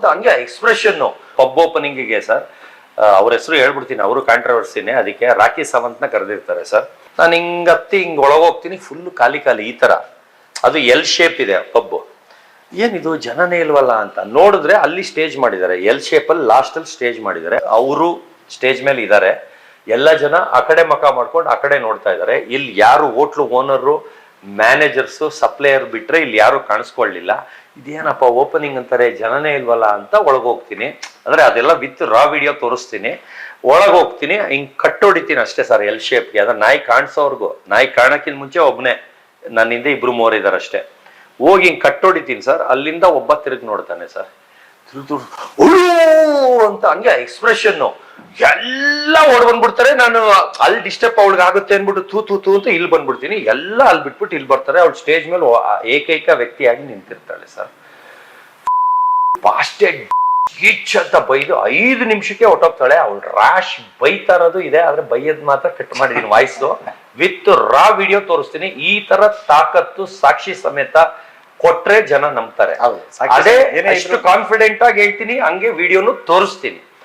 ಅಂತ ಹಂಗೆ expression. Pub ಓಪನಿಂಗಿಗೆ sir ಅವ್ರ ಹೆಸರು ಹೇಳ್ಬಿಡ್ತೀನಿ, ಅವರು ಕಾಂಟ್ರವರ್ಸಿನೇ, ಅದಕ್ಕೆ ರಾಕಿ ಸಾವಂತ್ನ ಕರೆದಿರ್ತಾರೆ ಸರ್. ನಾನು ಹಿಂಗ್ ಒಳಗೋಗ್ತೀನಿ, ಫುಲ್ ಖಾಲಿ ಖಾಲಿ ಈ ತರ. ಅದು ಎಲ್ ಶೇಪ್ ಇದೆ ಪಬ್. ಏನಿದು ಜನನೇ ಇಲ್ವಲ್ಲ ಅಂತ ನೋಡಿದ್ರೆ ಅಲ್ಲಿ ಸ್ಟೇಜ್ ಮಾಡಿದ್ದಾರೆ, ಎಲ್ ಶೇಪ್ ಅಲ್ಲಿ ಲಾಸ್ಟ್ ಅಲ್ಲಿ ಸ್ಟೇಜ್ ಮಾಡಿದ್ದಾರೆ. ಅವರು ಸ್ಟೇಜ್ ಮೇಲೆ ಇದ್ದಾರೆ, ಎಲ್ಲ ಜನ ಆ ಕಡೆ ಮಕ ಮಾಡ್ಕೊಂಡು ಆ ಕಡೆ ನೋಡ್ತಾ ಇದ್ದಾರೆ. ಇಲ್ಲಿ ಯಾರು ಹೋಟ್ಲು ಓನರು, ಮ್ಯಾನೇಜರ್ಸು, ಸಪ್ಲೈಯರ್ ಬಿಟ್ರೆ ಇಲ್ಲಿ ಯಾರು ಕಾಣಿಸ್ಕೊಳ್ಳಿಲ್ಲ. ಇದೇನಪ್ಪ ಓಪನಿಂಗ್ ಅಂತಾರೆ, ಜನನೇ ಇಲ್ವಲ್ಲ ಅಂತ ಒಳಗೋಗ್ತೀನಿ. ಅಂದ್ರೆ ಅದೆಲ್ಲ ವಿತ್ ರಾ ವಿಡಿಯೋ ತೋರಿಸ್ತೀನಿ. ಒಳಗೋಗ್ತೀನಿ, ಹಿಂಗ್ ಕಟ್ಟೊಡಿತೀನಿ ಅಷ್ಟೇ ಸರ್ ಎಲ್ ಶೇಪ್ಗೆ. ಅದ್ರ ನಾಯಿ ಕಾಣಿಸೋರ್ಗು, ನಾಯಿ ಕಾಣಕ್ಕಿಂತ ಮುಂಚೆ ಒಬ್ನೇ, ನನ್ನಿಂದ 2-3 ಇದಾರೆ ಅಷ್ಟೇ. ಹೋಗಿ ಹಿಂಗ್ ಕಟ್ಟೊಡಿತೀನಿ ಸರ್. ಅಲ್ಲಿಂದ ಒಬ್ಬ ತಿರುಗಿ ನೋಡ್ತಾನೆ ಸರ್, ಅಂತ ಹಂಗೆ ಎಕ್ಸ್ಪ್ರೆಷನ್. ಎಲ್ಲ ಓಡ್ ಬಂದ್ಬಿಡ್ತಾರೆ. ನಾನು ಅಲ್ಲಿ ಡಿಸ್ಟರ್ಬ್ ಅವಳಿಗೆ ಆಗುತ್ತೆ ಅನ್ಬಿಟ್ಟು ತೂ ಅಂತ ಇಲ್ಲಿ ಬಂದ್ಬಿಡ್ತೀನಿ. ಎಲ್ಲ ಅಲ್ಲಿ ಬಿಟ್ಬಿಟ್ಟು ಇಲ್ಲಿ ಬರ್ತಾರೆ. ಅವಳು ಸ್ಟೇಜ್ ಮೇಲೆ ಏಕೈಕ ವ್ಯಕ್ತಿಯಾಗಿ ನಿಂತಿರ್ತಾಳೆ ಸರ್. ಬಾಸ್ಟೆಡ್ ಗಿಚ್ ಅಂತ ಬೈದು 5 ನಿಮಿಷಕ್ಕೆ ಹೊಟ್ಟೋಗ್ತಾಳೆ. ಅವಳು ರ್ಯಾಶ್ ಬೈತಾ ಇರೋದು ಇದೆ, ಆದ್ರೆ ಬೈಯದ್ ಮಾತ್ರ ಕಟ್ ಮಾಡಿದೀನಿ ವಾಯ್ಸು. ವಿತ್ ರಾ ವಿಡಿಯೋ ತೋರಿಸ್ತೀನಿ. ಈ ತರ ತಾಕತ್ತು ಸಾಕ್ಷಿ ಸಮೇತ ಕೊಟ್ರೆ ಜನ ನಂಬ್ತಾರೆ. ಅದೇ ಎಷ್ಟು ಕಾನ್ಫಿಡೆಂಟ್ ಆಗಿ ಹೇಳ್ತೀನಿ, ಹಂಗೆ ವಿಡಿಯೋನು ತೋರಿಸ್ತೀನಿ.